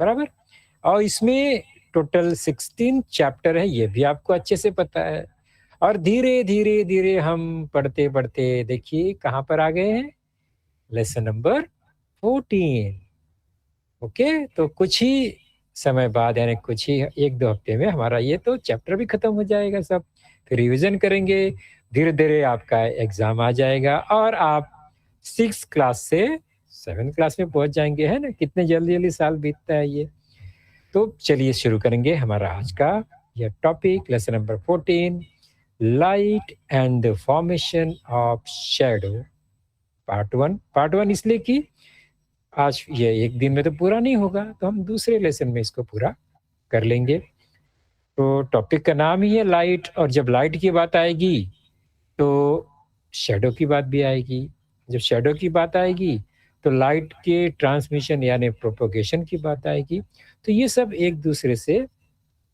बराबर। और इसमें टोटल 16 चैप्टर है, ये भी आपको अच्छे से पता है। और धीरे धीरे धीरे हम पढ़ते पढ़ते देखिए कहाँ पर आ गए हैं, लेसन नंबर 14। ओके, तो कुछ ही समय बाद यानी कुछ ही 1-2 हफ्ते में हमारा ये तो चैप्टर भी खत्म हो जाएगा सब। फिर रिवीजन करेंगे, धीरे धीरे आपका एग्जाम आ जाएगा और आप 6 क्लास से 7 क्लास में पहुंच जाएंगे, है ना। कितने जल्दी जल्दी साल बीतता है ये। तो चलिए शुरू करेंगे हमारा आज का यह topic, lesson number 14, light and the formation of shadow, part one इसलिए कि आज ये एक दिन में तो पूरा नहीं होगा, तो हम दूसरे लेसन में इसको पूरा कर लेंगे। तो टॉपिक का नाम ही है लाइट, और जब लाइट की बात आएगी तो शैडो की बात भी आएगी। जब शैडो की बात आएगी तो लाइट के ट्रांसमिशन यानी प्रोपोगेशन की बात आएगी। तो ये सब एक दूसरे से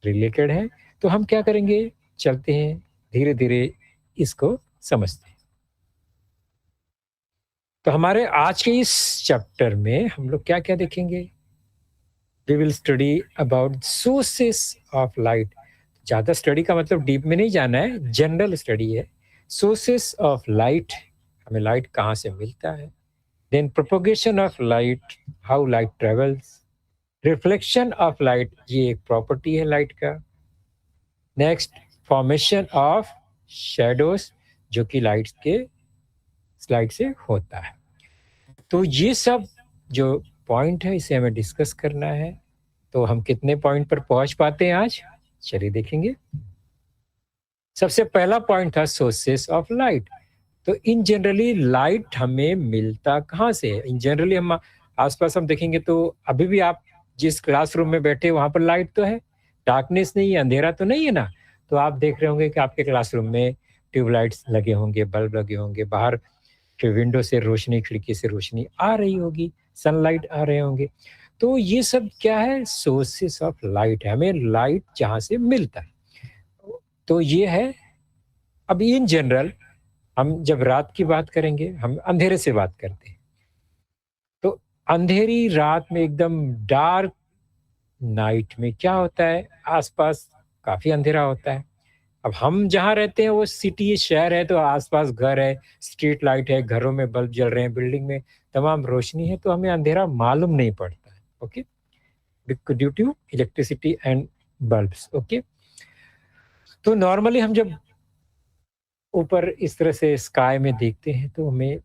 रिलेटेड है। तो हम क्या करेंगे, चलते हैं धीरे धीरे इसको समझते हैं। तो हमारे आज के इस चैप्टर में हम लोग क्या क्या देखेंगे, we will study about sources of light. ज़्यादा स्टडी का मतलब डीप में नहीं जाना है, जनरल स्टडी है। सोर्सेस ऑफ लाइट, हमें लाइट कहाँ से मिलता है। Then propagation of light, how light travels. Reflection of light, ये एक प्रॉपर्टी है लाइट का। नेक्स्ट, फॉर्मेशन ऑफ शैडोज, जो कि लाइट के स्लाइड से होता है। तो ये सब जो पॉइंट है इसे हमें डिस्कस करना है। तो हम कितने पॉइंट पर पहुंच पाते हैं आज, चलिए देखेंगे। सबसे पहला पॉइंट था सोर्सेस ऑफ लाइट। तो इन जनरली लाइट हमें मिलता कहाँ से है। इन जनरली हम आसपास हम देखेंगे तो अभी भी आप जिस क्लासरूम में बैठे वहां पर लाइट तो है, डार्कनेस नहीं है, अंधेरा तो नहीं है ना। तो आप देख रहे होंगे कि आपके क्लासरूम में ट्यूबलाइट्स लगे होंगे, बल्ब लगे होंगे, बाहर के विंडो से रोशनी, खिड़की से रोशनी आ रही होगी, सनलाइट आ रहे होंगे। तो ये सब क्या है, सोर्सेस ऑफ लाइट है, हमें लाइट जहाँ से मिलता है। तो ये है। अब इन जनरल हम जब रात की बात करेंगे, हम अंधेरे से बात करते हैं। तो अंधेरी रात में, एकदम डार्क नाइट में क्या होता है, आसपास काफी अंधेरा होता है। अब हम जहाँ रहते हैं वो सिटी, शहर है, तो आसपास घर है, स्ट्रीट लाइट है, घरों में बल्ब जल रहे हैं, बिल्डिंग में तमाम रोशनी है, तो हमें अंधेरा मालूम नहीं पड़ता है। Okay, due to electricity and bulbs. Okay, तो नॉर्मली हम जब ऊपर इस तरह से स्काई में देखते हैं तो हमें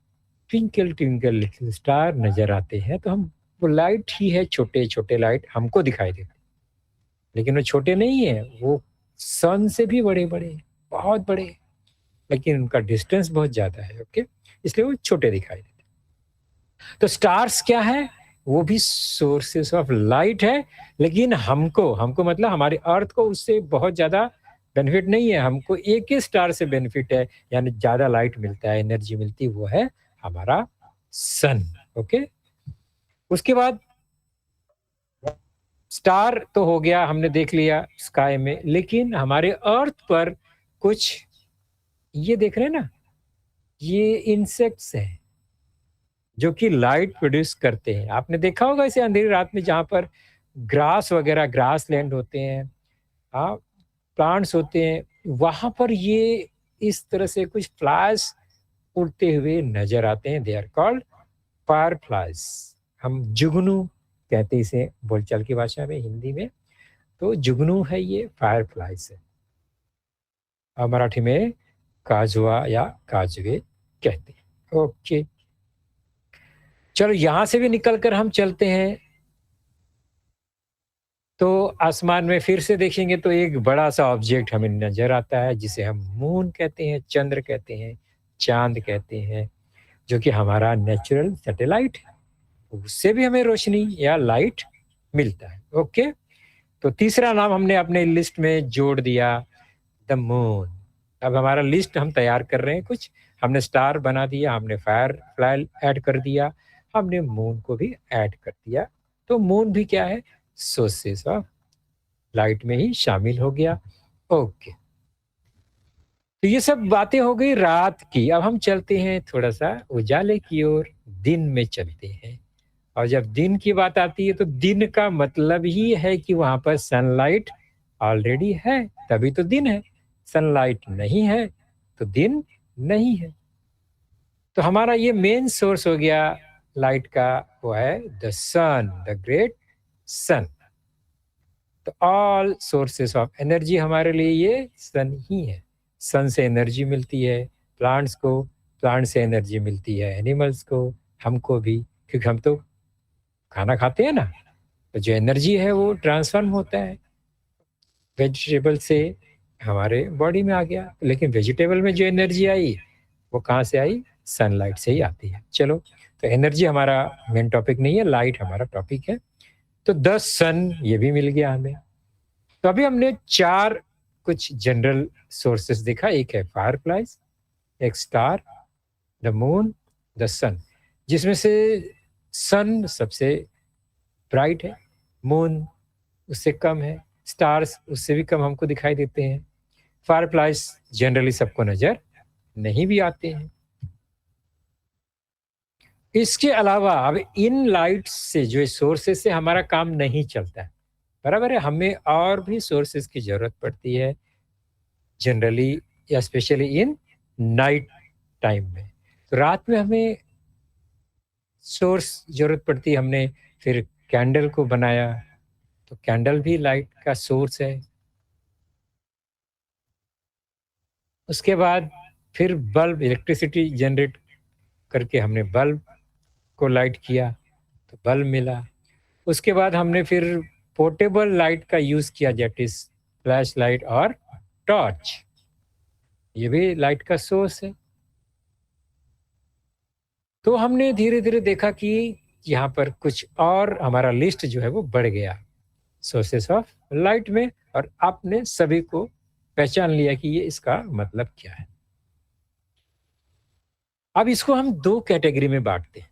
ट्विंकल ट्विंकल लिटिल स्टार नजर आते हैं। तो हम, वो लाइट ही है, छोटे छोटे लाइट हमको दिखाई देते हैं, लेकिन वो छोटे नहीं है, वो सन से भी बड़े बड़े, बहुत बड़े, लेकिन उनका डिस्टेंस बहुत ज्यादा है। ओके, इसलिए वो छोटे दिखाई देते हैं। तो स्टार्स क्या है, वो भी सोर्सेस ऑफ लाइट है, लेकिन हमको हमको मतलब हमारे अर्थ को उससे बहुत ज्यादा बेनिफिट नहीं है। हमको एक ही स्टार से बेनिफिट है, यानी ज्यादा लाइट मिलता है, एनर्जी मिलती है, वो है हमारा सन। ओके, उसके बाद स्टार तो हो गया, हमने देख लिया स्काई में, लेकिन हमारे अर्थ पर कुछ, ये देख रहे हैं ना, ये इंसेक्ट्स हैं जो कि लाइट प्रोड्यूस करते हैं। आपने देखा होगा इसे अंधेरी रात में, जहां पर ग्रास वगैरह, ग्रास लैंड होते हैं, हाँ, प्लांट्स होते हैं, वहां पर ये इस तरह से कुछ फ्लाइज उड़ते हुए नजर आते हैं। They are called fire flies. हम जुगनू कहते हैं इसे बोलचाल की भाषा में, हिंदी में तो जुगनू है, ये फायर फ्लाइज है। और मराठी में काजुआ या काजवे कहते हैं। ओके, चलो यहां से भी निकलकर हम चलते हैं। तो आसमान में फिर से देखेंगे तो एक बड़ा सा ऑब्जेक्ट हमें नजर आता है, जिसे हम मून कहते हैं, चंद्र कहते हैं, चांद कहते हैं, जो कि हमारा नेचुरल सैटेलाइट है। उससे भी हमें रोशनी या लाइट मिलता है। ओके, तो तीसरा नाम हमने अपने लिस्ट में जोड़ दिया, द मून। अब हमारा लिस्ट हम तैयार कर रहे हैं कुछ, हमने स्टार बना दिया, हमने फायर फ्लाई ऐड कर दिया, हमने मून को भी ऐड कर दिया। तो मून भी क्या है, सोर्सेस ऑफ लाइट में ही शामिल हो गया। ओके, तो ये सब बातें हो गई रात की। अब हम चलते हैं थोड़ा सा उजाले की ओर, दिन में चलते हैं। और जब दिन की बात आती है तो दिन का मतलब ही है कि वहां पर सनलाइट ऑलरेडी है, तभी तो दिन है। सनलाइट नहीं है तो दिन नहीं है। तो हमारा ये मेन सोर्स हो गया लाइट का, वो है the sun, the great sun. तो ऑल सोर्सेस ऑफ एनर्जी हमारे लिए ये सन ही है। सन से एनर्जी मिलती है प्लांट्स को, प्लांट से एनर्जी मिलती है एनिमल्स को, हमको भी, क्योंकि हम तो खाना खाते हैं ना, तो जो एनर्जी है वो ट्रांसफॉर्म होता है वेजिटेबल से हमारे बॉडी में आ गया। लेकिन वेजिटेबल में जो एनर्जी आई वो कहाँ से आई? सनलाइट से ही आती है। चलो, तो एनर्जी हमारा मेन टॉपिक नहीं है, लाइट हमारा टॉपिक है। तो द सन ये भी मिल गया हमें। तो अभी हमने 4 कुछ जनरल सोर्सेस देखा। एक है फायरफ्लाइज, एक स्टार, द मून, द सन, जिसमें से सन सबसे ब्राइट है, मून उससे कम है, स्टार्स उससे भी कम हमको दिखाई देते हैं, फायरफ्लाइज जनरली सबको नजर नहीं भी आते हैं। इसके अलावा अब इन लाइट से, जो सोर्सेस से हमारा काम नहीं चलता है, बराबर है, हमें और भी सोर्सेस की जरूरत पड़ती है जनरली, या स्पेशली इन नाइट टाइम में। तो रात में हमें सोर्स जरूरत पड़ती है। हमने फिर कैंडल को बनाया, तो कैंडल भी लाइट का सोर्स है। उसके बाद फिर बल्ब, इलेक्ट्रिसिटी जनरेट करके हमने बल्ब को लाइट किया तो बल्ब मिला। उसके बाद हमने फिर पोर्टेबल लाइट का यूज किया, दैट इज फ्लैश लाइट और टॉर्च, ये भी लाइट का सोर्स है। तो हमने धीरे धीरे देखा कि यहाँ पर कुछ और हमारा लिस्ट जो है वो बढ़ गया सोर्सेस ऑफ लाइट में, और आपने सभी को पहचान लिया कि ये इसका मतलब क्या है। अब इसको हम 2 कैटेगरी में बांटते हैं।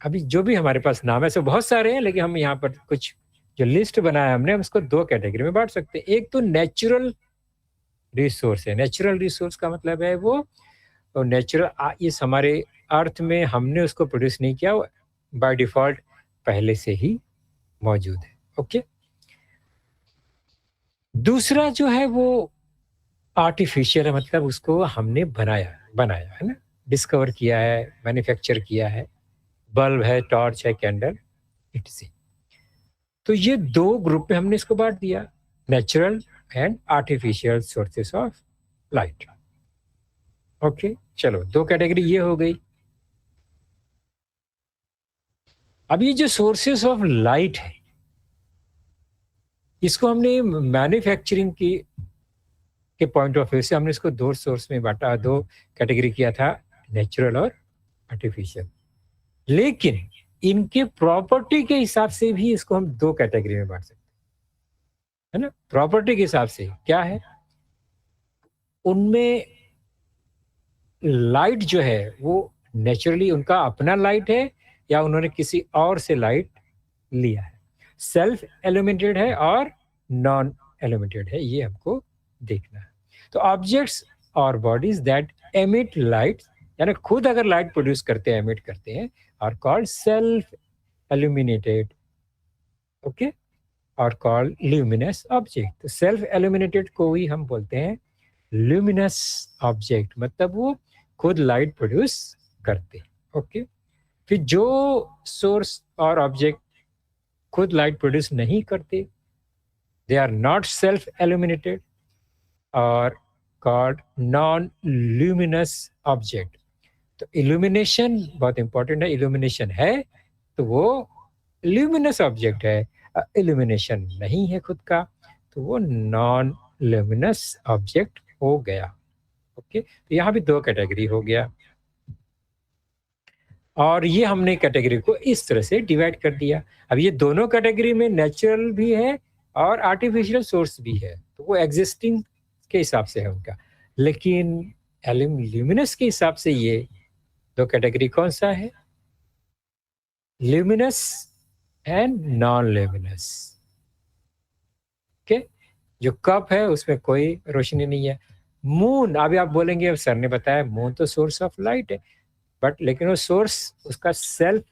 अभी जो भी हमारे पास नाम है, ऐसे बहुत सारे हैं, लेकिन हम यहाँ पर कुछ जो लिस्ट बनाया हमने, हम इसको 2 कैटेगरी में बांट सकते हैं। एक तो नेचुरल रिसोर्स है। नेचुरल रिसोर्स का मतलब है वो नेचुरल, इस हमारे अर्थ में हमने उसको प्रोड्यूस नहीं किया, बाय डिफॉल्ट पहले से ही मौजूद है। ओके। दूसरा जो है वो आर्टिफिशियल है, मतलब उसको हमने बनाया बनाया है ना, डिस्कवर किया है, मैन्युफैक्चर किया है। बल्ब है, टॉर्च है, कैंडल, इट्स। तो ये 2 ग्रुप में हमने इसको बांट दिया, natural and artificial sources of light. Okay, चलो 2 कैटेगरी ये हो गई। अब ये जो सोर्सेस ऑफ लाइट है, इसको हमने मैन्युफैक्चरिंग की के पॉइंट ऑफ व्यू से हमने इसको 2 सोर्स में बांटा, 2 कैटेगरी किया था, नेचुरल और आर्टिफिशियल। लेकिन इनके प्रॉपर्टी के हिसाब से भी इसको हम 2 कैटेगरी में बांट सकते हैं, है ना। प्रॉपर्टी के हिसाब से क्या है, उनमें लाइट जो है वो नेचुरली उनका अपना लाइट है या उन्होंने किसी और से लाइट लिया है, सेल्फ एल्यूमिनेटेड है और नॉन एल्यूमिनेटेड है, ये हमको देखना है। तो ऑब्जेक्ट्स और बॉडीज दैट एमिट लाइट, यानी खुद अगर लाइट प्रोड्यूस करते हैं, एमिट करते हैं, are called self illuminated, okay, और कॉल्ड ल्यूमिनस ऑब्जेक्ट। तो सेल्फ एल्यूमिनेटेड को ही हम बोलते हैं ल्यूमिनस ऑब्जेक्ट, मतलब वो खुद लाइट प्रोड्यूस करते हैं। ओके। फिर जो सोर्स और ऑब्जेक्ट खुद लाइट प्रोड्यूस नहीं करते, they are not self illuminated और कॉल्ड नॉन ल्यूमिनस ऑब्जेक्ट। तो इल्यूमिनेशन बहुत इंपॉर्टेंट है, इल्यूमिनेशन है तो वो ल्यूमिनस ऑब्जेक्ट है, इल्यूमिनेशन नहीं है खुद का तो वो नॉन ल्यूमिनस ऑब्जेक्ट हो गया। ओके, तो यहाँ भी 2 कैटेगरी हो गया, और ये हमने कैटेगरी को इस तरह से डिवाइड कर दिया। अब ये दोनों कैटेगरी में नेचुरल भी है और आर्टिफिशियल सोर्स भी है, तो वो एग्जिस्टिंग के हिसाब से है उनका। लेकिन ल्यूमिनस के हिसाब से ये 2 कैटेगरी कौन सा है? Luminous and non luminous. Okay, जो कप है उसमें कोई रोशनी नहीं है। मून, अभी आप बोलेंगे सर ने बताया मून तो सोर्स ऑफ लाइट है, बट लेकिन वो सोर्स उसका सेल्फ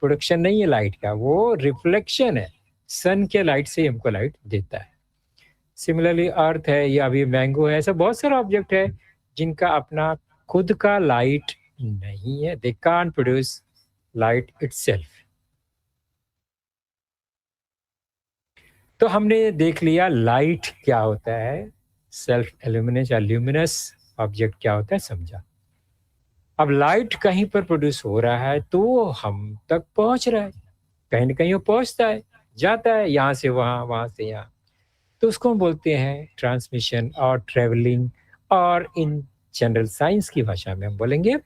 प्रोडक्शन नहीं है लाइट का, वो रिफ्लेक्शन है, सन के लाइट से ही हमको लाइट देता है। सिमिलरली अर्थ है या अभी मैंगो है, ऐसा बहुत सारा ऑब्जेक्ट है जिनका अपना खुद का लाइट नहीं है, they can't produce light itself. तो हमने देख लिया लाइट क्या होता है, सेल्फ एल्यूमिनेस या ल्यूमिनस ऑब्जेक्ट क्या होता है समझा। अब लाइट कहीं पर प्रोड्यूस हो रहा है तो वो हम तक पहुंच रहा है, कहीं ना कहीं वो पहुंचता है, जाता है यहाँ से वहां, वहां से यहाँ, तो उसको हम बोलते हैं ट्रांसमिशन और ट्रेवलिंग, और इन जनरल साइंस की भाषा में हम बोलेंगे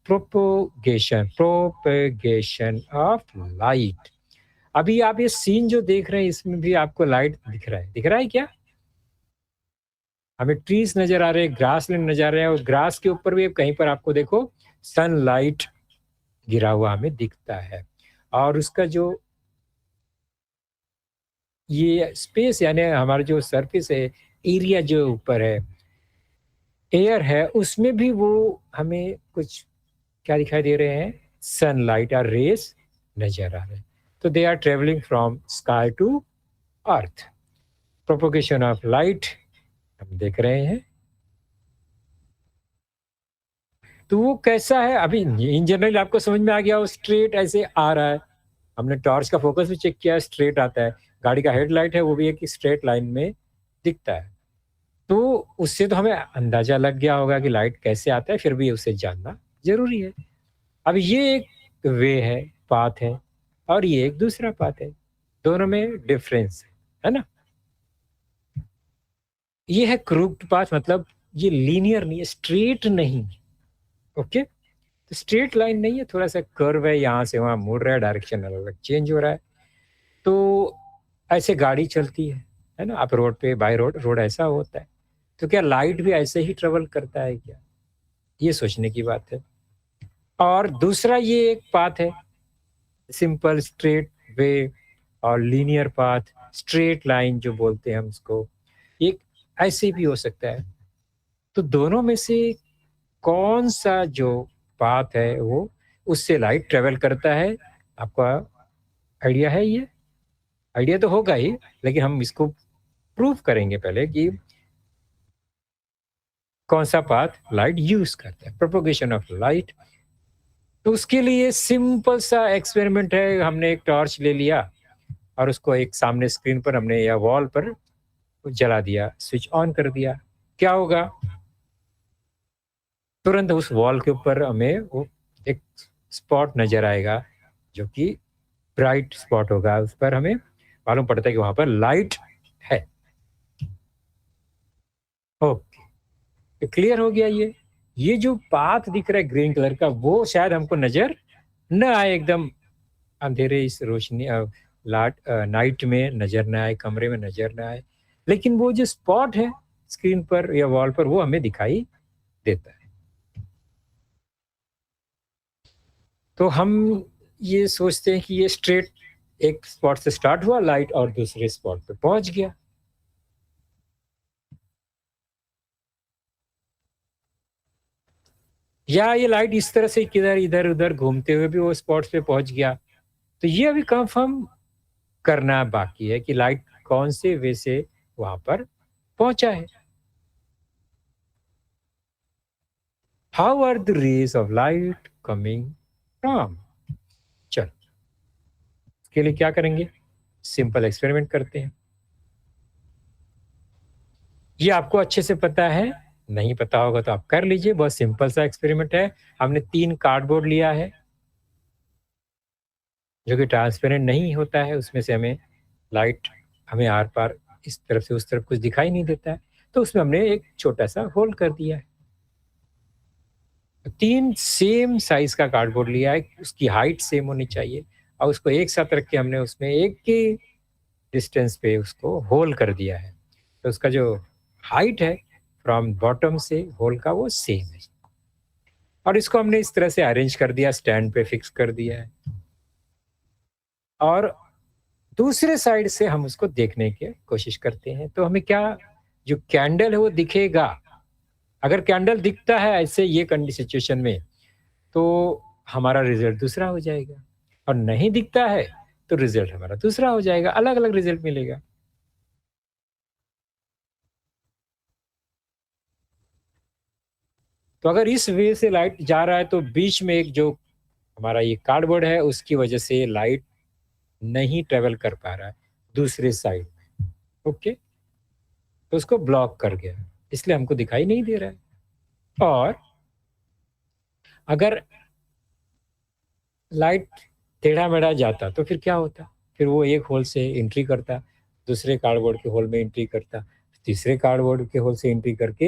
प्रोपोगेशन, प्रोपेगेशन ऑफ लाइट। अभी आप ये सीन जो देख रहे हैं इसमें भी आपको लाइट दिख रहा है, दिख रहा है क्या? हमें ट्रीज नजर आ रहे हैं, ग्रास लैंड नजर आ रहे हैं, और ग्रास के ऊपर भी कहीं पर आपको देखो सनलाइट गिरा हुआ हमें दिखता है। और उसका जो ये स्पेस यानी हमारा जो सरफेस है, एरिया जो ऊपर है, एयर है, उसमें भी वो हमें कुछ क्या दिखाई दे रहे हैं, सनलाइट और रेस नजर आ रहे हैं। तो they are travelling from sky to earth. Propagation of light हम देख रहे हैं। तो वो कैसा है, अभी इन जनरल आपको समझ में आ गया, वो स्ट्रेट ऐसे आ रहा है। हमने टॉर्च का फोकस भी चेक किया, स्ट्रेट आता है। गाड़ी का हेडलाइट है वो भी एक स्ट्रेट लाइन में दिखता है। तो उससे तो हमें अंदाजा लग गया होगा कि लाइट कैसे आता है, फिर भी उसे जानना जरूरी है। अब ये एक वे है, पाथ है, और ये एक दूसरा पाथ है, दोनों में डिफरेंस है ना। ये है क्रूक्ड पाथ, मतलब ये लीनियर नहीं है, स्ट्रेट नहीं। ओके, तो स्ट्रेट लाइन नहीं है, थोड़ा सा कर्व है, यहाँ से वहां मुड़ रहा है, डायरेक्शन अलग अलग चेंज हो रहा है। तो ऐसे गाड़ी चलती है ना, आप रोड पे, बाय रोड, रोड ऐसा होता है, तो क्या लाइट भी ऐसे ही ट्रेवल करता है क्या? ये सोचने की बात है। और दूसरा ये एक पाथ है, सिंपल स्ट्रेट वे और लीनियर पाथ, स्ट्रेट लाइन जो बोलते हैं हम उसको, एक ऐसे भी हो सकता है। तो दोनों में से कौन सा जो पाथ है वो उससे लाइट ट्रेवल करता है, आपका आइडिया है? ये आइडिया तो होगा ही, लेकिन हम इसको प्रूव करेंगे पहले कि कौन सा पाथ लाइट यूज करता है, प्रोपोगेशन ऑफ लाइट। तो उसके लिए सिंपल सा एक्सपेरिमेंट है, हमने एक टॉर्च ले लिया और उसको एक सामने स्क्रीन पर हमने या वॉल पर जला दिया, स्विच ऑन कर दिया। क्या होगा, तुरंत उस वॉल के ऊपर हमें वो एक स्पॉट नजर आएगा जो कि ब्राइट स्पॉट होगा, उस पर हमें मालूम पड़ता है कि वहां पर लाइट है। ओके, तो क्लियर हो गया। ये जो पाथ दिख रहा है ग्रीन कलर का, वो शायद हमको नजर न आए, एकदम अंधेरे इस रोशनी नाइट में नजर न आए, कमरे में नजर न आए, लेकिन वो जो स्पॉट है स्क्रीन पर या वॉल पर वो हमें दिखाई देता है। तो हम ये सोचते हैं कि ये स्ट्रेट एक स्पॉट से स्टार्ट हुआ लाइट और दूसरे स्पॉट पे पहुंच गया। या ये लाइट इस तरह से किधर इधर उधर घूमते हुए भी वो स्पॉट्स पे पहुंच गया। तो ये अभी कंफर्म करना बाकी है कि लाइट कौन से वे से वहां पर पहुंचा है। How are the rays of light coming from? चलो, इसके लिए क्या करेंगे, सिंपल एक्सपेरिमेंट करते हैं। ये आपको अच्छे से पता है, नहीं पता होगा तो आप कर लीजिए, बहुत सिंपल सा एक्सपेरिमेंट है। हमने 3 कार्डबोर्ड लिया है जो कि ट्रांसपेरेंट नहीं होता है, उसमें से हमें लाइट, हमें आर पार इस तरफ से उस तरफ कुछ दिखाई नहीं देता है, तो उसमें हमने एक छोटा सा होल कर दिया है। 3 सेम साइज का कार्डबोर्ड लिया है, उसकी हाइट सेम होनी चाहिए, और उसको एक साथ रख के हमने उसमें एक के डिस्टेंस पे उसको होल कर दिया है। तो उसका जो हाइट है फ्रॉम बॉटम से होल का वो सेम है। और इसको हमने इस तरह से अरेंज कर दिया, स्टैंड पे फिक्स कर दिया है। और दूसरे साइड से हम उसको देखने की कोशिश करते हैं, तो हमें क्या, जो कैंडल है वो दिखेगा। अगर कैंडल दिखता है ऐसे ये सिचुएशन में, तो हमारा रिजल्ट दूसरा हो जाएगा। और नहीं दिखता है तो रिजल्ट हमारा दूसरा हो जाएगा, अलग अलग रिजल्ट मिलेगा। तो अगर इस वे से लाइट जा रहा है तो बीच में एक जो हमारा ये कार्डबोर्ड है उसकी वजह से लाइट नहीं ट्रेवल कर पा रहा है दूसरे साइड। ओके, तो उसको ब्लॉक कर गया, इसलिए हमको दिखाई नहीं दे रहा है। और अगर लाइट टेढ़ा मेढ़ा जाता तो फिर क्या होता, फिर वो एक होल से एंट्री करता, दूसरे कार्डबोर्ड के होल में एंट्री करता, तीसरे कार्डबोर्ड के होल से एंट्री करके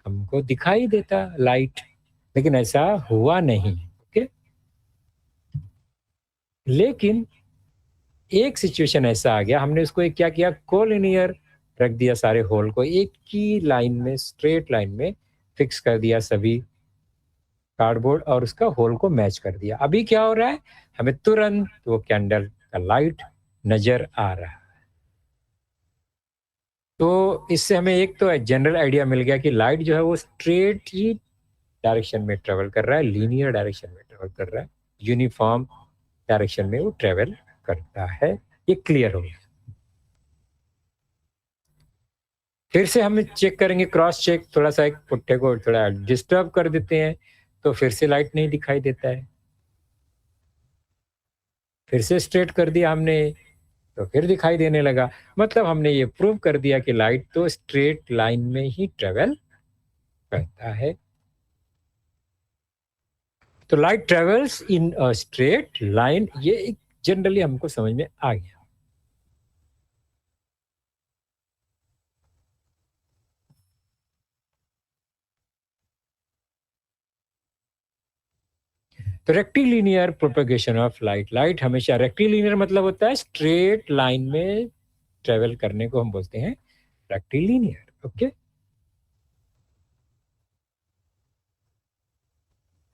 हमको दिखाई देता लाइट। लेकिन ऐसा हुआ नहीं। ओके, लेकिन एक सिचुएशन ऐसा आ गया, हमने उसको एक क्या किया, कोलिनियर रख दिया, सारे होल को एक ही लाइन में, स्ट्रेट लाइन में फिक्स कर दिया सभी कार्डबोर्ड और उसका होल को मैच कर दिया। अभी क्या हो रहा है, हमें तुरंत वो कैंडल का लाइट नजर आ रहा है। तो इससे हमें एक तो जनरल आइडिया मिल गया कि लाइट जो है वो स्ट्रेट ही डायरेक्शन में ट्रेवल कर रहा है, लीनियर डायरेक्शन में ट्रेवल कर रहा है, यूनिफॉर्म डायरेक्शन में वो ट्रेवल करता है। ये क्लियर हो गया। फिर से हम चेक करेंगे, क्रॉस चेक, थोड़ा सा एक पुट्ठे को थोड़ा डिस्टर्ब कर देते हैं तो फिर से लाइट नहीं दिखाई देता है। फिर से स्ट्रेट कर दिया हमने तो फिर दिखाई देने लगा। मतलब हमने ये प्रूव कर दिया कि लाइट तो स्ट्रेट लाइन में ही ट्रेवल करता है। तो light travels in a straight line, ये जनरली हमको समझ में आ गया। तो rectilinear propagation of light, light हमेशा रेक्टिलिनियर मतलब होता है स्ट्रेट लाइन में ट्रेवल करने को हम बोलते हैं रेक्टिलिनियर। ओके,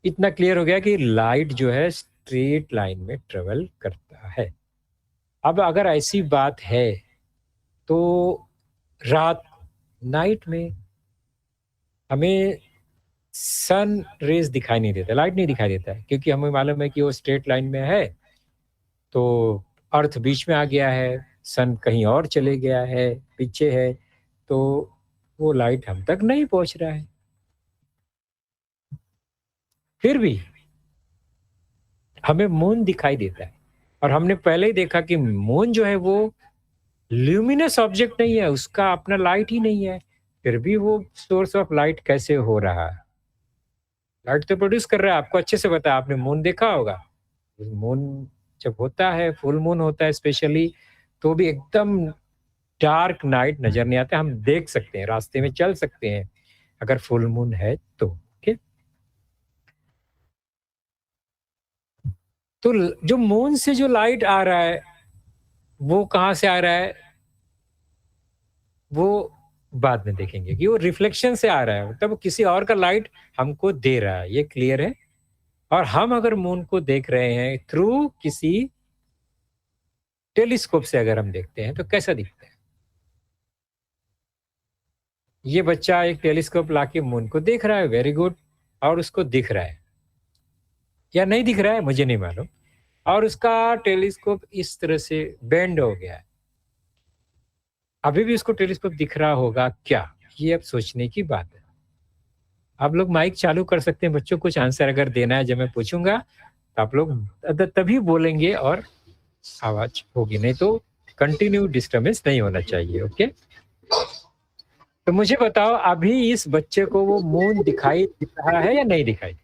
इतना क्लियर हो गया कि लाइट जो है स्ट्रेट लाइन में ट्रेवल करता है। अब अगर ऐसी बात है तो रात, नाइट में हमें सन रेज दिखाई नहीं देता, लाइट नहीं दिखाई देता है, क्योंकि हमें मालूम है कि वो स्ट्रेट लाइन में है। तो अर्थ बीच में आ गया है, सन कहीं और चले गया है, पीछे है, तो वो लाइट हम तक नहीं पहुंच रहा है। फिर भी हमें मून दिखाई देता है, और हमने पहले ही देखा कि मून जो है वो ल्यूमिनस ऑब्जेक्ट नहीं है, उसका अपना लाइट ही नहीं है, फिर भी वो सोर्स ऑफ लाइट कैसे हो रहा है। लाइट तो प्रोड्यूस कर रहा है, आपको अच्छे से पता है, आपने मून देखा होगा। मून जब होता है, फुल मून होता है स्पेशली, तो भी एकदम डार्क नाइट नजर नहीं आता, हम देख सकते हैं, रास्ते में चल सकते हैं अगर फुल मून है तो। ओके, तो जो मून से जो लाइट आ रहा है वो कहाँ से आ रहा है, वो बाद में देखेंगे कि वो रिफ्लेक्शन से आ रहा है, मतलब वो किसी और का लाइट हमको दे रहा है, ये क्लियर है। और हम अगर मून को देख रहे हैं थ्रू किसी टेलीस्कोप से अगर हम देखते हैं तो कैसा दिखता है। ये बच्चा एक टेलीस्कोप लाके मून को देख रहा है, वेरी गुड, और उसको दिख रहा है या नहीं दिख रहा है मुझे नहीं मालूम, और उसका टेलीस्कोप इस तरह से बेंड हो गया है, अभी भी उसको टेलीस्कोप दिख रहा होगा क्या, ये अब सोचने की बात है। आप लोग माइक चालू कर सकते हैं बच्चों, कुछ आंसर अगर देना है जब मैं पूछूंगा तो आप लोग तभी बोलेंगे और आवाज होगी, नहीं तो कंटिन्यू डिस्टर्बेंस नहीं होना चाहिए। ओके, तो मुझे बताओ अभी इस बच्चे को वो मून दिखाई दे रहा है या नहीं दिखाई,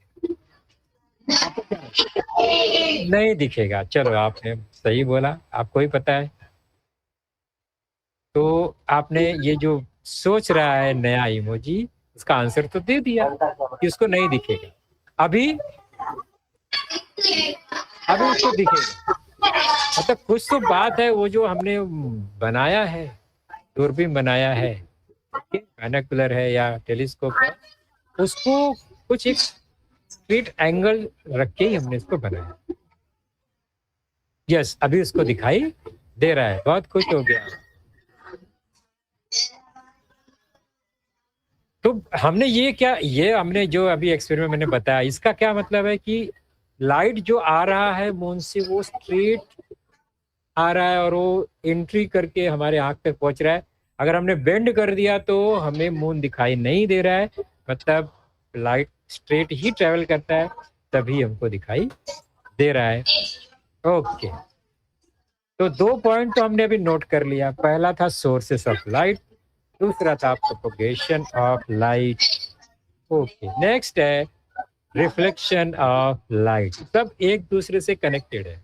नहीं दिखेगा। चलो आपने सही बोला, आपको ही पता है। तो आपने ये जो सोच रहा है नया इमोजी, उसका आंसर तो दे दिया कि उसको नहीं दिखेगा। अभी अभी उसको दिखेगा, मतलब कुछ तो बात है, वो जो हमने बनाया है, दूरबीन बनाया है, बाइनोकुलर है या टेलीस्कोप है, उसको कुछ एक स्ट्रेट एंगल रख के ही हमने इसको बनाया। यस, अभी उसको दिखाई दे रहा है, बहुत खुश हो गया। तो हमने ये क्या, ये हमने जो अभी एक्सपेरिमेंट मैंने बताया, इसका क्या मतलब है कि लाइट जो आ रहा है मून से वो स्ट्रेट आ रहा है और वो एंट्री करके हमारे आंख तक पहुंच रहा है। अगर हमने बेंड कर दिया तो हमें मून दिखाई नहीं दे रहा है, मतलब लाइट स्ट्रेट ही ट्रेवल करता है तभी हमको दिखाई दे रहा है। ओके, तो 2 पॉइंट तो हमने अभी नोट कर लिया। पहला था सोर्सेस ऑफ लाइट, दूसरा था propagation of light. Okay, next है रिफ्लेक्शन ऑफ लाइट। सब एक दूसरे से कनेक्टेड है।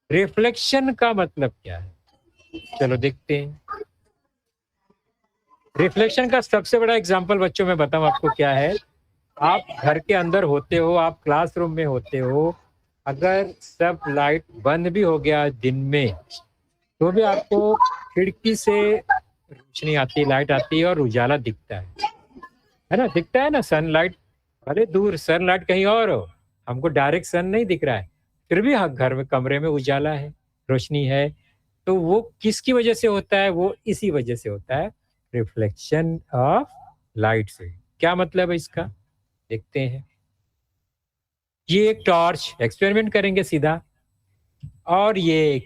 रिफ्लेक्शन का मतलब क्या है, चलो देखते हैं। रिफ्लेक्शन का सबसे बड़ा एग्जांपल बच्चों मैं बताऊं आपको क्या है। आप घर के अंदर होते हो, आप क्लासरूम में होते हो, अगर सब लाइट बंद भी हो गया दिन में तो भी आपको खिड़की से रोशनी आती है, लाइट आती है और उजाला दिखता है ना, दिखता है ना। सनलाइट भले दूर, सनलाइट कहीं और हो, हमको डायरेक्ट सन नहीं दिख रहा है, फिर भी हाँ घर में कमरे में उजाला है, रोशनी है। तो वो किसकी वजह से होता है, वो इसी वजह से होता है, रिफ्लेक्शन ऑफ लाइट से। क्या मतलब है इसका, देखते हैं। ये एक टॉर्च, एक्सपेरिमेंट करेंगे सीधा, और ये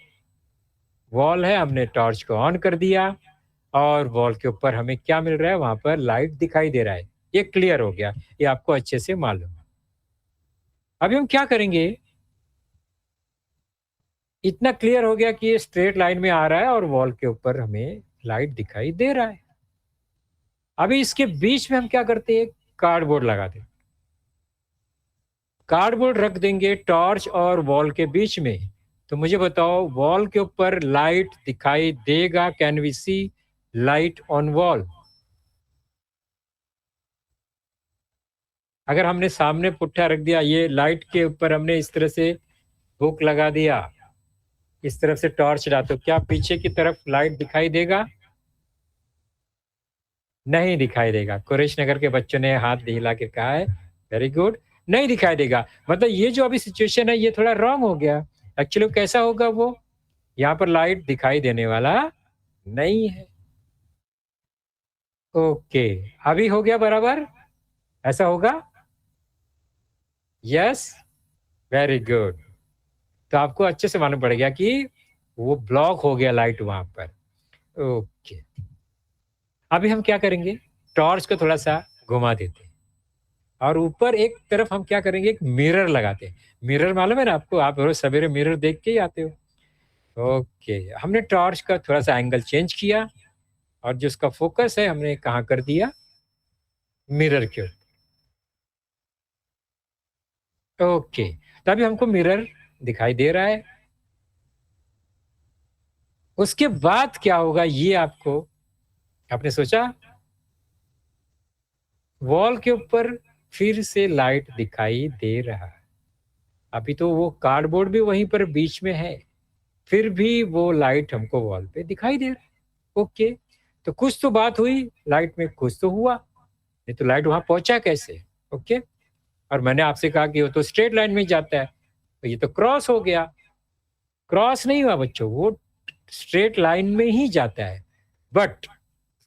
वॉल है, हमने टॉर्च को ऑन कर दिया और वॉल के ऊपर हमें क्या मिल रहा है, वहां पर लाइट दिखाई दे रहा है। ये क्लियर हो गया, ये आपको अच्छे से मालूम है। अभी हम क्या करेंगे, इतना क्लियर हो गया कि ये स्ट्रेट लाइन में आ रहा है और वॉल के ऊपर हमें लाइट दिखाई दे रहा है। अभी इसके बीच में हम क्या करते हैं, कार्डबोर्ड लगा दें। कार्डबोर्ड रख देंगे टॉर्च और वॉल के बीच में, तो मुझे बताओ वॉल के ऊपर लाइट दिखाई देगा, can we see light on wall? अगर हमने सामने पुट्ठा रख दिया, ये लाइट के ऊपर हमने इस तरह से हुक लगा दिया, इस तरफ से टॉर्च डाल, तो क्या पीछे की तरफ लाइट दिखाई देगा? नहीं दिखाई देगा। कुरेश नगर के बच्चों ने हाथ हिला के कहा है, वेरी गुड, नहीं दिखाई देगा। मतलब ये जो अभी सिचुएशन है ये थोड़ा रॉन्ग हो गया। एक्चुअली कैसा होगा, वो यहाँ पर लाइट दिखाई देने वाला नहीं है। ओके, अभी हो गया बराबर, ऐसा होगा? Yes, very good. तो आपको अच्छे से मालूम पड़ गया कि वो ब्लॉक हो गया लाइट वहां पर। ओके, अभी हम क्या करेंगे, टॉर्च को थोड़ा सा घुमा देते हैं और ऊपर एक तरफ हम क्या करेंगे, एक मिरर लगाते हैं। मिरर मालूम है ना आपको, आप रोज सवेरे मिरर देख के ही आते हो। ओके, हमने टॉर्च का थोड़ा सा एंगल चेंज किया और जो उसका फोकस है हमने कहाँ कर दिया, मिरर के ऊपर। ओके, तो अभी हमको मिरर दिखाई दे रहा है। उसके बाद क्या होगा ये आपको, आपने सोचा, वॉल के ऊपर फिर से लाइट दिखाई दे रहा है। अभी तो वो कार्डबोर्ड भी वहीं पर बीच में है, फिर भी वो लाइट हमको वॉल पे दिखाई दे रहा है। ओके, तो कुछ तो बात हुई लाइट में, कुछ तो हुआ, नहीं तो लाइट वहां पहुंचा कैसे? ओके, और मैंने आपसे कहा कि वो तो स्ट्रेट लाइन में जाता है, तो ये तो क्रॉस हो गया। क्रॉस नहीं हुआ बच्चों, वो स्ट्रेट लाइन में ही जाता है, बट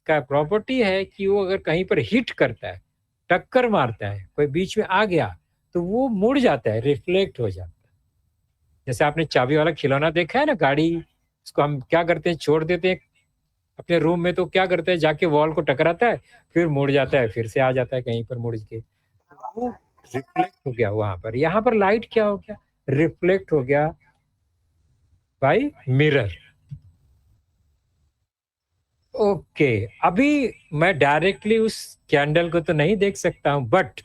का प्रॉपर्टी है कि वो अगर कहीं पर हिट करता है, टक्कर मारता है, कोई बीच में आ गया, तो वो मुड़ जाता है, रिफ्लेक्ट हो जाता है। जैसे आपने चाबी वाला खिलौना देखा है ना, गाड़ी, उसको हम क्या करते हैं, छोड़ देते हैं अपने रूम में, तो क्या करते हैं, जाके वॉल को टकराता है, फिर मुड़ जाता है, फिर से आ जाता है कहीं पर मुड़ के। वो रिफ्लेक्ट हो गया वहां पर। यहाँ पर लाइट क्या हो गया, रिफ्लेक्ट हो गया बाय मिरर। ओके, अभी मैं डायरेक्टली उस कैंडल को तो नहीं देख सकता हूं, बट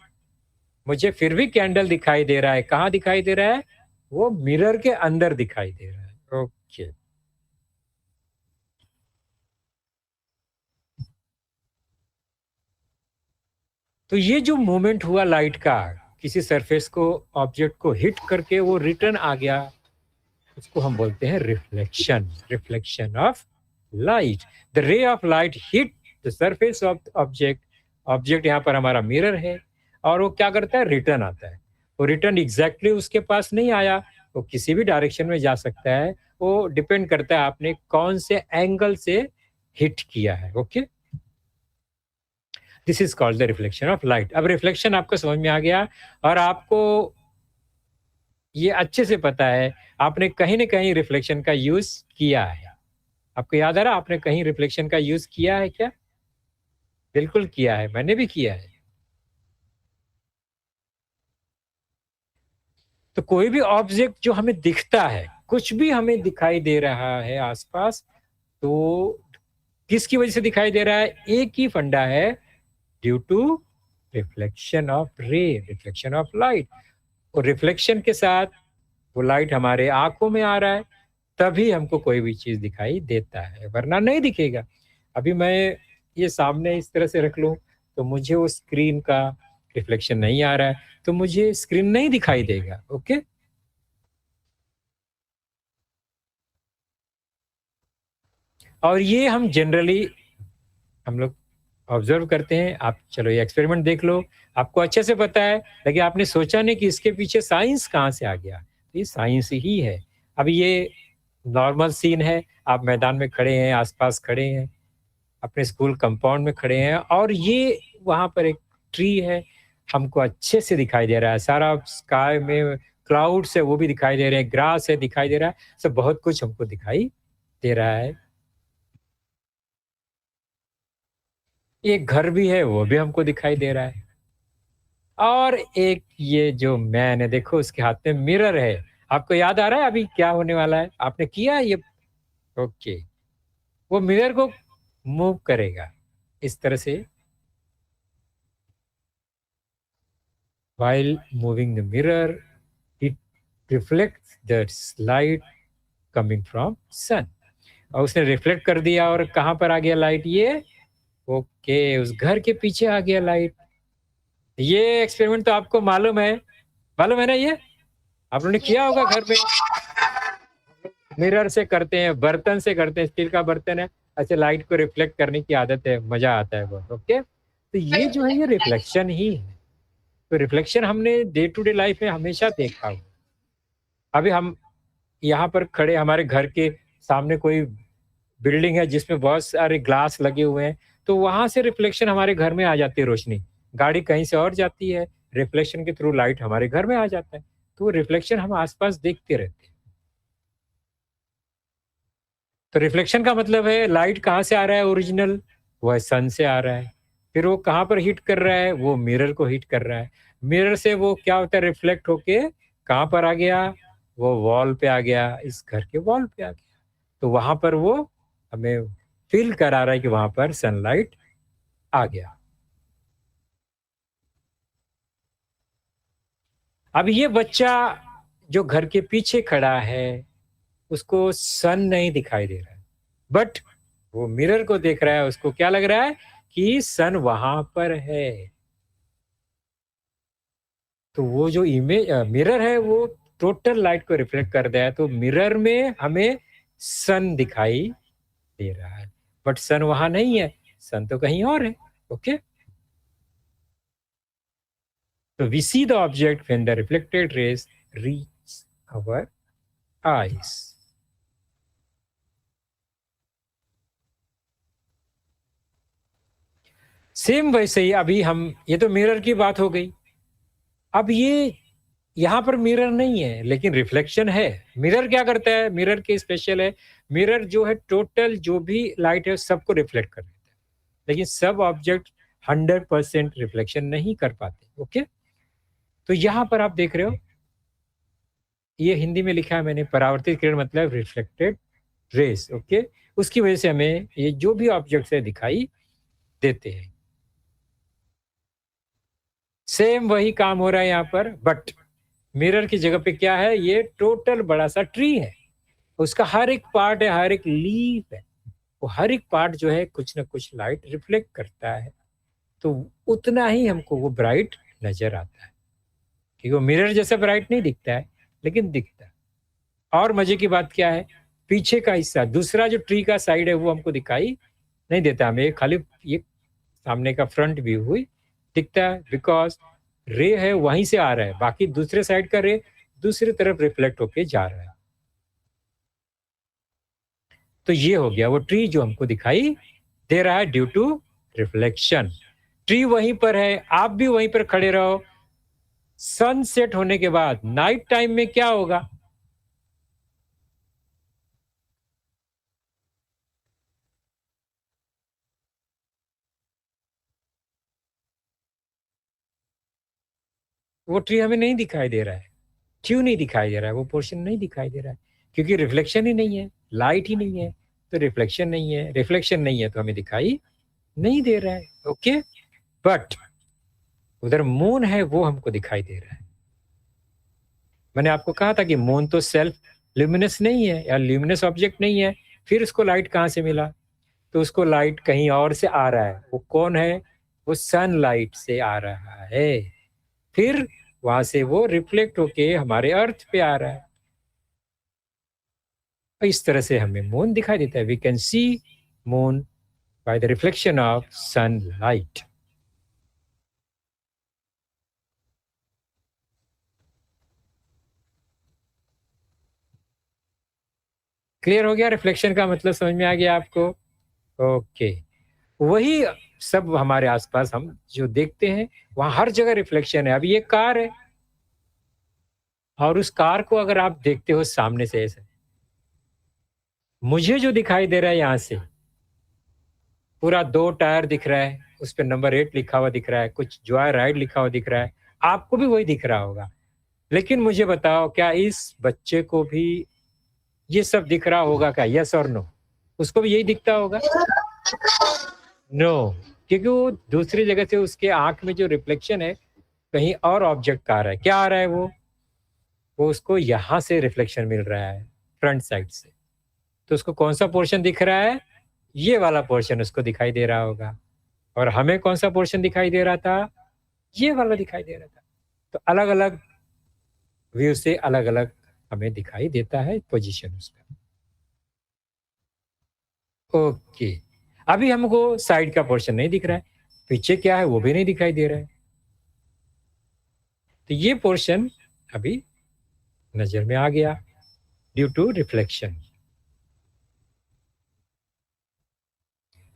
मुझे फिर भी कैंडल दिखाई दे रहा है। कहाँ दिखाई दे रहा है, वो मिरर के अंदर दिखाई दे रहा है। ओके, तो ये जो मूवमेंट हुआ लाइट का, किसी सरफेस को, ऑब्जेक्ट को हिट करके वो रिटर्न आ गया, उसको हम बोलते हैं reflection. Reflection of light, the ray of light hit the surface of object. Object यहाँ पर हमारा मिरर है, और वो क्या करता है, रिटर्न आता है। वो रिटर्न एग्जैक्टली उसके पास नहीं आया, वो किसी भी डायरेक्शन में जा सकता है। वो डिपेंड करता है आपने कौन से एंगल से हिट किया है। Okay, this is called the reflection of light. अब रिफ्लेक्शन आपको समझ में आ गया, और आपको ये अच्छे से पता है, आपने कहीं न कहीं रिफ्लेक्शन का यूज़ किया है। आपको याद आ रहा है आपने कहीं रिफ्लेक्शन का यूज़ किया है क्या? बिल्कुल किया है, मैंने भी किया है। तो कोई भी ऑब्जेक्ट जो हमें दिखता है, कुछ भी हमें दिखाई दे रहा है आस-पास, तो किसकी वजह से दिखाई दे रहा है? एक ही फंडा है, due to reflection of ray, reflection of light. और रिफ्लेक्शन के साथ वो लाइट हमारे आँखों में आ रहा है, तभी हमको कोई भी चीज़ दिखाई देता है, वरना नहीं दिखेगा। अभी मैं ये सामने इस तरह से रख लूँ, तो मुझे वो स्क्रीन का रिफ्लेक्शन नहीं आ रहा है, तो मुझे स्क्रीन नहीं दिखाई देगा, ओके? और ये हम जनरली हम लोग ऑब्ज़र्व करते हैं। आप चलो ये एक्सपेरिमेंट देख लो, आपको अच्छे से पता है, लेकिन आपने सोचा नहीं कि इसके पीछे साइंस कहाँ से आ गया। ये साइंस ही है। अब ये नॉर्मल सीन है, आप मैदान में खड़े हैं, आस-पास खड़े हैं, अपने स्कूल कंपाउंड में खड़े हैं और ये वहाँ पर एक ट्री है, हमको अच्छे से दिखाई दे रहा है। सारा स्काई में क्लाउड्स है, वो भी दिखाई दे रहे हैं, ग्रास है, दिखाई दे रहा है। सब बहुत कुछ हमको दिखाई दे रहा है। एक घर भी है, वो भी हमको दिखाई दे रहा है। और एक ये जो मैन है, देखो उसके हाथ में मिरर है। आपको याद आ रहा है अभी क्या होने वाला है? आपने किया है ये? ओके। वो मिरर को मूव करेगा इस तरह से, while moving the mirror it reflects the light coming from sun. और उसने रिफ्लेक्ट कर दिया और कहाँ पर आ गया लाइट ये? ओके, उस घर के पीछे आ गया लाइट। ये एक्सपेरिमेंट तो आपको मालूम है ना ये? आप लोगों ने किया होगा घर में। मिरर से करते हैं, बर्तन से करते हैं, स्टील का बर्तन है, ऐसे लाइट को रिफ्लेक्ट करने की आदत है, मज़ा आता है बहुत, ओके? तो ये जो है ये रिफ्लेक्शन ही है। तो रिफ्लेक्शन हमने डे टू डे लाइफ में हमेशा देखा हुआ। अभी हम यहाँ पर खड़े, हमारे घर के सामने कोई बिल्डिंग है जिसमें बहुत सारे ग्लास लगे हुए हैं, तो वहाँ से रिफ्लेक्शन हमारे घर में आ जाती है रोशनी। गाड़ी कहीं से और जाती है, रिफ्लेक्शन के थ्रू लाइट हमारे घर में आ जाता है। तो रिफ्लेक्शन हम आस-पास देखते रहते हैं। तो रिफ्लेक्शन का मतलब है लाइट कहाँ से आ रहा है ओरिजिनल? वह सन से आ रहा है। फिर वो कहाँ पर हिट कर रहा है? वो मिरर को हिट कर रहा है। मिरर से वो क्या होता है, रिफ्लेक्ट होके कहाँ पर आ गया? वो वॉल पे आ गया, इस घर के वॉल पे आ गया। तो वहाँ पर वो हमें फ़ील करा रहा है कि वहाँ पर सनलाइट आ गया। अब ये बच्चा जो घर के पीछे खड़ा है, उसको सन नहीं दिखाई दे रहा है। बट वो मिरर को देख रहा है, उसको क्या लग रहा है कि सन वहाँ पर है। तो वो जो मिरर है वो टोटल लाइट को रिफ्लेक्ट कर दिया है, तो मिरर में हमें सन दिखाई दे रहा है। बट सन वहाँ नहीं है, सन तो कहीं और है। Okay? So we see the object when the reflected rays reach our eyes. Same वैसे ही अभी हम ये तो मिरर की बात हो गई। अब ये यहाँ पर मिरर नहीं है, लेकिन रिफ्लेक्शन है। मिरर क्या करता है? मिरर के स्पेशल है, मिरर जो है टोटल जो भी लाइट है सबको रिफ्लेक्ट कर देता है। लेकिन सब ऑब्जेक्ट 100% रिफ्लेक्शन नहीं कर पाते। ओके? तो यहाँ पर आप देख रहे हो, ये हिंदी में लिखा है मैंने, परावर्तित किरण मतलब रिफ्लेक्टेड रेस। ओके? उसकी वजह से हमें ये जो भी ऑब्जेक्ट्स है दिखाई देते हैं। सेम वही काम हो रहा है यहाँ पर, बट मिरर की जगह पे क्या है? ये टोटल बड़ा सा ट्री है। उसका हर एक पार्ट है, हर एक लीफ है, वो हर एक पार्ट जो है कुछ ना कुछ लाइट रिफ्लेक्ट करता है। तो उतना ही हमको वो ब्राइट नजर आता है, कि वो मिरर जैसा ब्राइट नहीं दिखता है, लेकिन दिखता है। और मजे की बात क्या है, पीछे का हिस्सा, दूसरा जो ट्री का साइड है वो हमको दिखाई नहीं देता, हमें खाली ये सामने का फ्रंट व्यू हुई दिखता है, बिकॉज रे है वहीं से आ रहा है, बाकी दूसरे साइड का रे दूसरी तरफ रिफ्लेक्ट होके जा रहा है। तो ये हो गया वो ट्री जो हमको दिखाई दे रहा है ड्यू टू रिफ्लेक्शन। ट्री वहीं पर है, आप भी वहीं पर खड़े रहो, सनसेट होने के बाद नाइट टाइम में क्या होगा? वो ट्री हमें नहीं दिखाई दे रहा है। क्यों नहीं दिखाई दे रहा है? वो पोर्शन नहीं दिखाई दे रहा है, क्योंकि रिफ्लेक्शन ही नहीं है, लाइट ही नहीं है, तो रिफ्लेक्शन नहीं है, रिफ्लेक्शन नहीं है तो हमें दिखाई नहीं दे रहा है। ओके, बट उधर मून है, वो हमको दिखाई दे रहा है। मैंने आपको कहा था कि मून तो सेल्फ ल्यूमिनस नहीं है या ल्यूमिनस ऑब्जेक्ट नहीं है, फिर उसको लाइट कहाँ से मिला? तो उसको लाइट कहीं और से आ रहा है। वो कौन है? वो सनलाइट से आ रहा है, फिर वहां से वो रिफ्लेक्ट होके हमारे अर्थ पे आ रहा है। तो इस तरह से हमें मून दिखाई देता है। We can see moon by the reflection of sunlight. Clear हो गया? रिफ्लेक्शन का मतलब समझ में आ गया आपको? ओके, वही सब हमारे आसपास हम जो देखते हैं, वहां हर जगह रिफ्लेक्शन है। अभी ये कार है, और उस कार को अगर आप देखते हो सामने से ऐसे, मुझे जो दिखाई दे रहा है यहाँ से, पूरा 2 टायर दिख रहा है, उस पे नंबर 8 लिखा हुआ दिख रहा है, कुछ जॉय राइड लिखा हुआ दिख रहा है, आपको भी वही दिख रहा होगा। लेकिन मुझे बताओ, क्या इस बच्चे को भी ये सब दिख रहा होगा क्या? यस और नो? उसको भी यही दिखता होगा? नो, क्योंकि वो दूसरी जगह से उसके आंख में जो रिफ्लेक्शन है, कहीं और ऑब्जेक्ट का आ रहा है। क्या आ रहा है वो उसको यहाँ से रिफ्लेक्शन मिल रहा है, फ्रंट साइड से। तो उसको कौन सा पोर्शन दिख रहा है? ये वाला पोर्शन उसको दिखाई दे रहा होगा। और हमें कौन सा पोर्शन दिखाई दे रहा था? ये वाला दिखाई दे रहा था। तो अलग अलग व्यू से अलग अलग हमें दिखाई देता है पोजीशन उसका। ओके, अभी हमको साइड का पोर्शन नहीं दिख रहा है, पीछे क्या है वो भी नहीं दिखाई दे रहा है। तो ये पोर्शन अभी नजर में आ गया ड्यू टू रिफ्लेक्शन।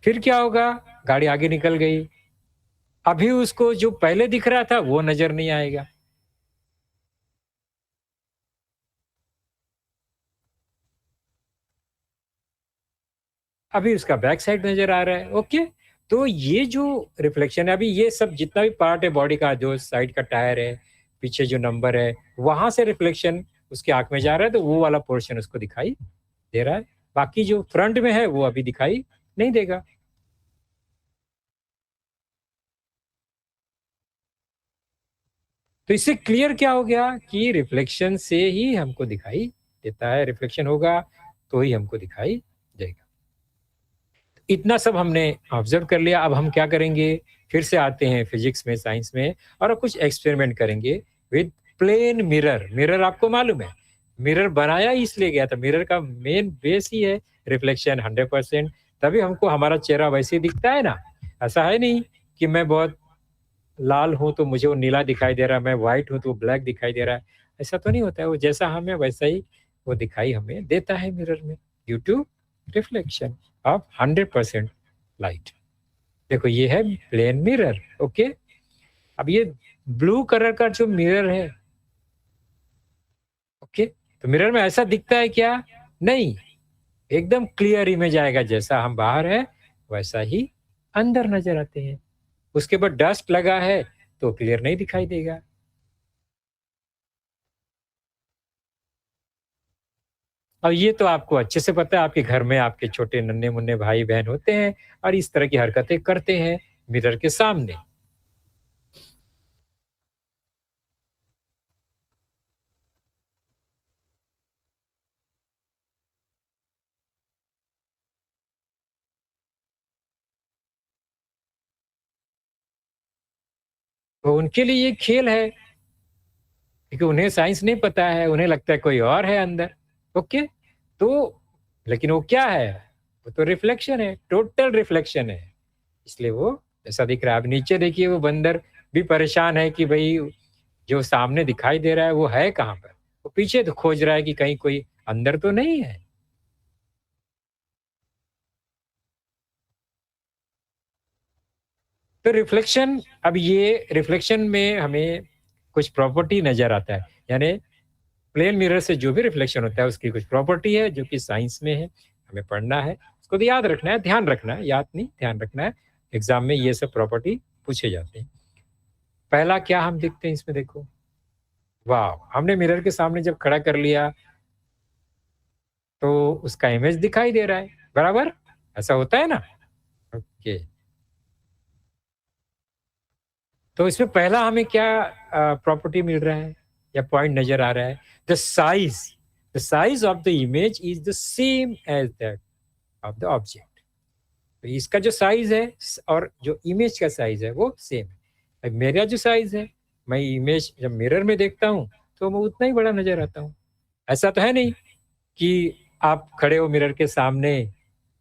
फिर क्या होगा? गाड़ी आगे निकल गई, अभी उसको जो पहले दिख रहा था वो नजर नहीं आएगा। अभी उसका बैक साइड नजर आ रहा है। ओके, तो ये जो रिफ्लेक्शन है, अभी ये सब जितना भी पार्ट है बॉडी का, जो साइड का टायर है, पीछे जो नंबर है, वहां से रिफ्लेक्शन उसकी आंख में जा रहा है, तो वो वाला पोर्शन उसको दिखाई दे रहा है। बाकी जो फ्रंट में है वो अभी दिखाई नहीं देगा। तो इससे क्लियर क्या हो गया कि रिफ्लेक्शन से ही हमको दिखाई देता है, रिफ्लेक्शन होगा तो ही हमको दिखाई देगा। इतना सब हमने ऑब्जर्व कर लिया। अब हम क्या करेंगे? फिर से आते हैं फिजिक्स में, साइंस में, और अब कुछ एक्सपेरिमेंट करेंगे विद प्लेन मिरर। मिरर आपको मालूम है, मिरर बनाया ही इसलिए गया था, मिरर का मेन बेस ही है रिफ्लेक्शन 100%। तभी हमको हमारा चेहरा वैसे ही दिखता है ना। ऐसा है नहीं कि मैं बहुत लाल हूं तो मुझे वो नीला दिखाई दे रहा है, मैं व्हाइट हूं तो वो ब्लैक दिखाई दे रहा है। ऐसा तो नहीं होता है, वो जैसा हमें वैसा ही वो दिखाई हमें देता है मिरर में, due to reflection of 100% light. देखो ये है प्लेन मिरर। ओके, अब ये ब्लू कलर का जो मिरर है, ओके, तो मिरर में ऐसा दिखता है क्या? नहीं, एकदम क्लियर इमेज आएगा, जैसा हम बाहर है वैसा ही अंदर नजर आते हैं। उसके बाद डस्ट लगा है तो क्लियर नहीं दिखाई देगा। और ये तो आपको अच्छे से पता है, आपके घर में आपके छोटे नन्हे मुन्ने भाई बहन होते हैं और इस तरह की हरकतें करते हैं मिरर के सामने। तो उनके लिए ये खेल है, क्योंकि उन्हें साइंस नहीं पता है, उन्हें लगता है कोई और है अंदर। ओके, तो लेकिन वो क्या है? वो तो रिफ्लेक्शन है, टोटल रिफ्लेक्शन है, इसलिए वो ऐसा दिख रहा है। अब नीचे देखिए, वो बंदर भी परेशान है कि भाई जो सामने दिखाई दे रहा है वो है कहाँ पर। वो पीछे तो खोज रहा है कि कहीं कोई अंदर तो नहीं है। तो रिफ्लेक्शन, अब ये रिफ्लेक्शन में हमें कुछ प्रॉपर्टी नज़र आता है। यानी प्लेन मिरर से जो भी रिफ्लेक्शन होता है उसकी कुछ प्रॉपर्टी है जो कि साइंस में है, हमें पढ़ना है। उसको तो याद रखना है, ध्यान रखना है, याद नहीं ध्यान रखना है। एग्ज़ाम में ये सब प्रॉपर्टी पूछे जाते हैं। पहला क्या हम देखते हैं इसमें देखो, वाह! हमने मिरर के सामने जब खड़ा कर लिया तो उसका इमेज दिखाई दे रहा है, बराबर? ऐसा होता है ना? ओके। तो इसमें पहला हमें क्या प्रॉपर्टी मिल रहा है या पॉइंट नज़र आ रहा है? The size of the image is the same as that of the object. तो इसका जो साइज़ है और जो इमेज का साइज़ है वो सेम है। अब मेरा जो साइज़ है, मैं इमेज जब मिरर में देखता हूँ तो मैं उतना ही बड़ा नज़र आता हूँ। ऐसा तो है नहीं कि आप खड़े हो मिरर के सामने,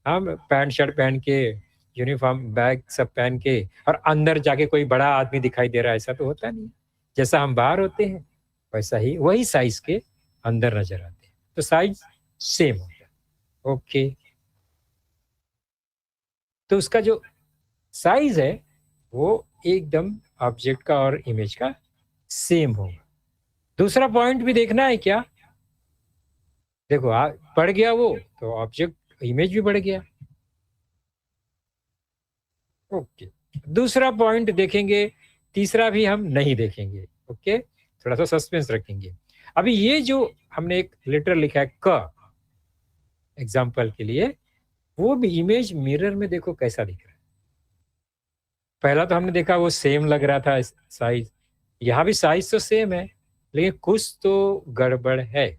हम पैंट शर्ट पहन के, यूनिफ़ॉर्म बैग सब पहन के और अंदर जाके कोई बड़ा आदमी दिखाई दे रहा है, ऐसा तो होता नहीं। जैसा हम बाहर होते हैं, वैसा ही वही साइज़ के अंदर नज़र आते हैं। तो साइज़ सेम होता है। ओके, तो उसका जो साइज़ है, वो एकदम ऑब्जेक्ट का और इमेज का सेम होगा। दूसरा पॉइंट भी देखना है क्या? देखो बढ़ गया वो, तो ऑब्जेक्ट इमेज भी बढ़ गया। ओके, दूसरा पॉइंट देखेंगे, तीसरा भी हम नहीं देखेंगे। ओके, थोड़ा सा सस्पेंस रखेंगे। अभी ये जो हमने एक लेटर लिखा है क, एग्जाम्पल के लिए, वो भी इमेज मिरर में देखो कैसा दिख रहा है। पहला तो हमने देखा वो सेम लग रहा था साइज, यहाँ भी साइज तो सेम है, लेकिन कुछ तो गड़बड़ है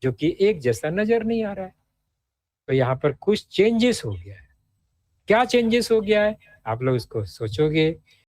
जो कि एक जैसा नजर नहीं आ रहा है। तो यहाँ पर कुछ चेंजेस हो गया है। क्या चेंजेस हो गया है? आप लोग इसको सोचोगे